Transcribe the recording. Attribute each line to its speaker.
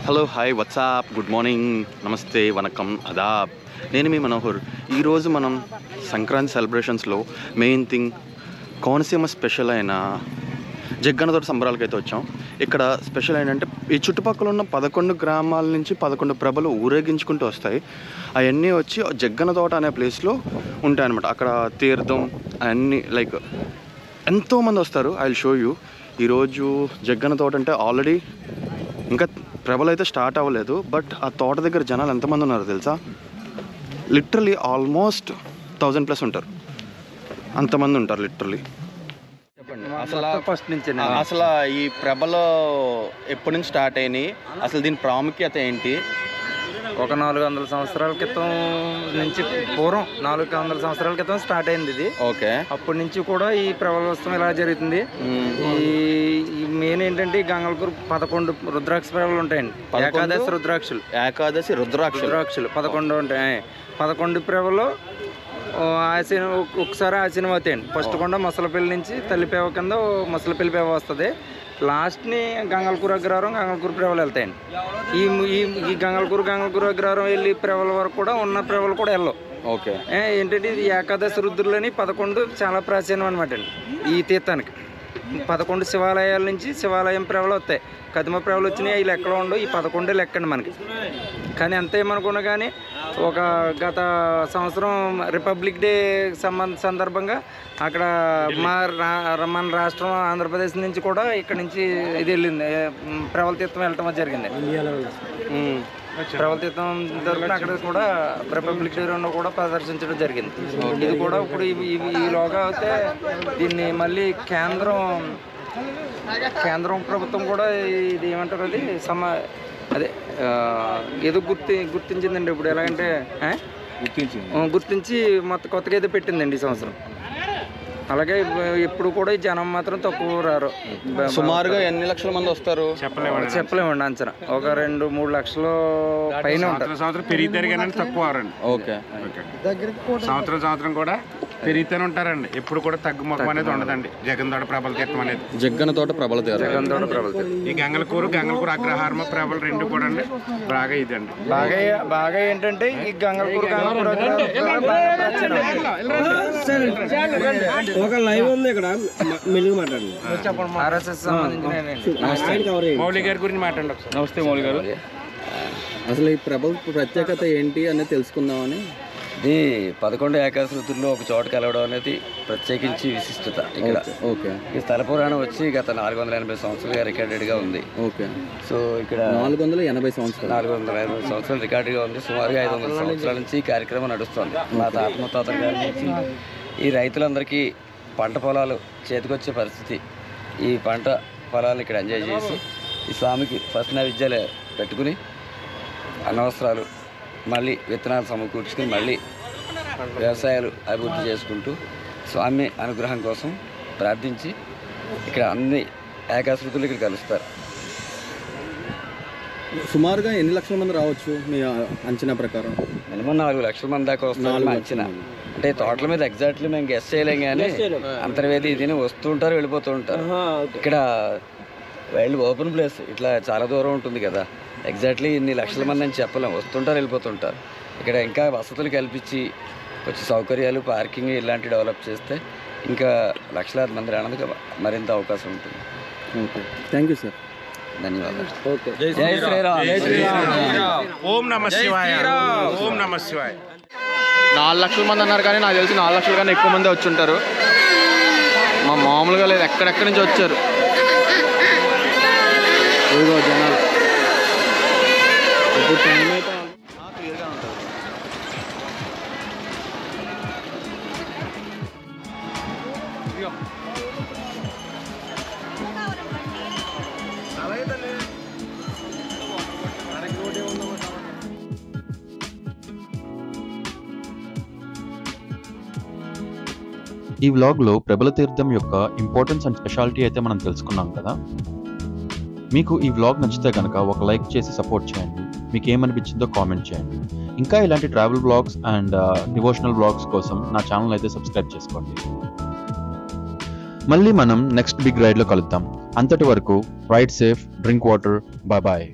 Speaker 1: Hello, hi, what's up, good morning, నమస్తే, వనకం, అదాబ్. నేను మీ మనోహర్. ఈరోజు మనం సంక్రాంతి సెలబ్రేషన్స్లో మెయిన్ థింగ్ కోనసీమ స్పెషల్ అయిన జగ్గన్నతోట సంబరాలకైతే వచ్చాం. ఇక్కడ స్పెషల్ ఏంటంటే ఈ చుట్టుపక్కల ఉన్న 11 గ్రామాల నుంచి 11 ప్రభలు ఊరేగించుకుంటూ వస్తాయి. అవన్నీ వచ్చి జగ్గన్నతోట అనే ప్లేస్లో ఉంటాయన్నమాట. అక్కడ తీర్థం అన్నీ లైక్ ఎంతోమంది వస్తారు. I will show you. ఈరోజు జగ్గన్నతోట అంటే ఆల్రెడీ ఇంకా ప్రభలు అయితే స్టార్ట్ అవ్వలేదు, బట్ ఆ తోట దగ్గర జనాలు ఎంతమంది ఉన్నారో తెలుసా? లిటరలీ ఆల్మోస్ట్ 1000+ ఉంటారు. అంతమంది ఉంటారు లిటరలీ. చెప్పండి అసలు
Speaker 2: ఫస్ట్ నుంచి
Speaker 1: అసలు ఈ ప్రభలు ఎప్పటి నుంచి స్టార్ట్ అయినాయి, అసలు దీని ప్రాముఖ్యత ఏంటి?
Speaker 2: ఒక 400 సంవత్సరాల క్రితం నుంచి, పూర్వం 400 సంవత్సరాల క్రితం స్టార్ట్ అయింది ఇది.
Speaker 1: ఓకే.
Speaker 2: అప్పటి నుంచి కూడా ఈ ప్రభలోత్సవం ఇలా జరుగుతుంది. ఈ మెయిన్ ఏంటంటే ఈ గంగళకూరు 11 రుద్రాక్ష ప్రభలు ఉంటాయండి. ఏకాదశి రుద్రాక్షలు 11 ఉంటాయి. 11 ప్రభలు ఒకసారి ఆశీనం అవుతాయండి. ఫస్ట్ కొండ ముసలపల్లి నుంచి తల్లిపేవ కింద ముసలపల్లి పేవ వస్తుంది. లాస్ట్ని గంగళకూరు అగ్రహారం ప్రభలు వెళ్తాయండి. ఈ గంగళకూరు అగ్రహారం వెళ్ళి ప్రభల వరకు కూడా ఉన్న ప్రభలు కూడా వెళ్ళవు.
Speaker 1: ఓకే.
Speaker 2: ఏంటంటే ఇది ఏకాదశి రుద్రులని 11 చాలా ప్రాచీనం అనమాట అండి. ఈ తీర్థానికి 11 శివాలయాల నుంచి శివాలయం ప్రభలు వస్తాయి. కదిమ ప్రభలు వచ్చినాయి. అవి లెక్కలో ఉండవు. ఈ 11 లెక్కండి మనకి. కానీ అంత ఏమనుకున్నా కానీ ఒక గత సంవత్సరం రిపబ్లిక్ డే సందర్భంగా అక్కడ మన రాష్ట్రం ఆంధ్రప్రదేశ్ నుంచి కూడా ఇక్కడ నుంచి ఇది వెళ్ళింది, ప్రభల తీర్థం వెళ్ళటం జరిగింది. ప్రభల తీర్థం తరఫున అక్కడ కూడా రిపబ్లిక్ డే రోజున కూడా ప్రదర్శించడం జరిగింది. ఇది కూడా ఇప్పుడు ఈలోగా అయితే దీన్ని మళ్ళీ కేంద్రం ప్రభుత్వం కూడా ఇది ఏమంటారు, అది అదే ఏదో గుర్తించిందండి. ఇప్పుడు ఎలాగంటే గుర్తించి మొత్తం కొత్తగా అయితే పెట్టిందండి ఈ సంవత్సరం. అలాగే ఇప్పుడు కూడా జనం మాత్రం తక్కువ రారు.
Speaker 1: సుమారుగా ఎన్ని లక్షల మంది వస్తారు
Speaker 2: చెప్పలేమండి. అంచనా ఒక 2-3 లక్షల పైన ఉంటారు.
Speaker 3: సంవత్సరం పెరిగితే కానీ తక్కువ.
Speaker 1: ఓకే.
Speaker 3: సంవత్సరం కూడా పెరుగుతూనే ఉంటారండి. ఎప్పుడు కూడా తగ్గుముఖం అనేది ఉండదండి. జగ్గన్నతోట ప్రభల తీర్థం అనేది.
Speaker 1: జగ్గన్నతోట ప్రభల తీర్థం.
Speaker 3: ఈ గంగళకూరు ప్రభల 2 కూడా అండి బాగా ఇదండి.
Speaker 2: బాగా ఏంటంటే ఈ గంగళకూరు
Speaker 4: ఒక లైవ్ ఉంది ఇక్కడ, మెలుగు మాట్లాడండి.
Speaker 2: ఆర్ఎస్ఎస్ సంబంధించిన
Speaker 3: మౌలి గారి గురించి మాట్లాడండి.
Speaker 1: నమస్తే మౌలి గారు. అసలు ఈ ప్రభల ప్రత్యేకత ఏంటి అనేది తెలుసుకుందామని.
Speaker 5: ఇది 11 ఏకాదశి ఋతుల్లో ఒక చోట కలవడం అనేది ప్రత్యేకించి విశిష్టత ఇక్కడ.
Speaker 1: ఓకే.
Speaker 5: ఈ స్థల పురాణం వచ్చి గత 480 సంవత్సరాలుగా రికార్డెడ్గా ఉంది.
Speaker 1: ఓకే.
Speaker 5: సో ఇక్కడ
Speaker 1: 480 సంవత్సరాలు
Speaker 5: రికార్డుగా ఉంది. సుమారుగా 500 సంవత్సరాల నుంచి ఈ కార్యక్రమం నడుస్తుంది. మా తాతల గారి నుంచి ఈ రైతులందరికీ పంట పొలాలు చేతికొచ్చే పరిస్థితి. ఈ పంట పొలాలను ఇక్కడ ఎంజాయ్ చేసి ఈ స్వామికి ఫస్ట్ నైవేద్యాలు పెట్టుకుని అనవసరాలు మళ్ళీ విత్తనాలు సమకూర్చుకుని మళ్ళీ వ్యవసాయాలు అభివృద్ధి చేసుకుంటూ స్వామి అనుగ్రహం కోసం ప్రార్థించి ఇక్కడ అన్ని ఏకాశ్రుతులు ఇక్కడ కలుస్తారు.
Speaker 1: సుమారుగా ఎన్ని లక్షల మంది రావచ్చు మీ అంచనా ప్రకారం?
Speaker 5: మినిమం 4 లక్షల మంది దాకా వస్తారు అంచనా. అంటే తోటల మీద ఎగ్జాక్ట్లీ మేము గెస్ చేయలేం, కానీ అంతర్వేది ఇది వస్తూ ఉంటారు, వెళ్ళిపోతూ ఉంటారు. ఇక్కడ వైల్డ్ ఓపెన్ ప్లేస్ ఇట్లా చాలా దూరం ఉంటుంది కదా, ఎగ్జాక్ట్లీ ఇన్ని లక్షల మంది అని చెప్పలేం. వస్తుంటారు, వెళ్ళిపోతుంటారు. ఇక్కడ ఇంకా వసతులు కల్పించి కొంచెం సౌకర్యాలు, పార్కింగ్ ఇలాంటివి డెవలప్ చేస్తే ఇంకా లక్షలాది మంది రావడానికి మరింత అవకాశం ఉంటుంది.
Speaker 1: Okay, thank you sir.
Speaker 5: ధన్యవాదాలు.
Speaker 1: జై శ్రీరామ్.
Speaker 3: ఓం నమః శివాయ. ఓం నమః శివాయ.
Speaker 1: 4 లక్షల మంది అన్నారు, కానీ నాకు తెలిసి 4 లక్షల కన్నా ఎక్కువ మంది వచ్చి ఉంటారు. మామూలుగా లేదు, ఎక్కడెక్కడి నుంచి వచ్చారు. ఇదిగో జనాలు. ఇప్పుడు టైం అయితే క్లియర్గా ఉంటుంది. అలాగే ఈ వ్లాగ్లో ప్రభల తీర్థం యొక్క ఇంపార్టెన్స్ అండ్ స్పెషాలిటీ అయితే మనం తెలుసుకున్నాం కదా. మీకు ఈ వ్లాగ్ నచ్చితే కనుక ఒక లైక్ చేసి సపోర్ట్ చేయండి. మీకు ఏమనిపించిందో కామెంట్ చేయండి. ఇంకా ఇలాంటి travel vlogs and devotional vlogs కోసం నా ఛానల్ అయితే సబ్స్క్రైబ్ చేసుకోండి. మళ్ళీ మనం నెక్స్ట్ బిగ్ రైడ్లో కలుద్దాం. అంతటి వరకు ride safe, drink water, bye.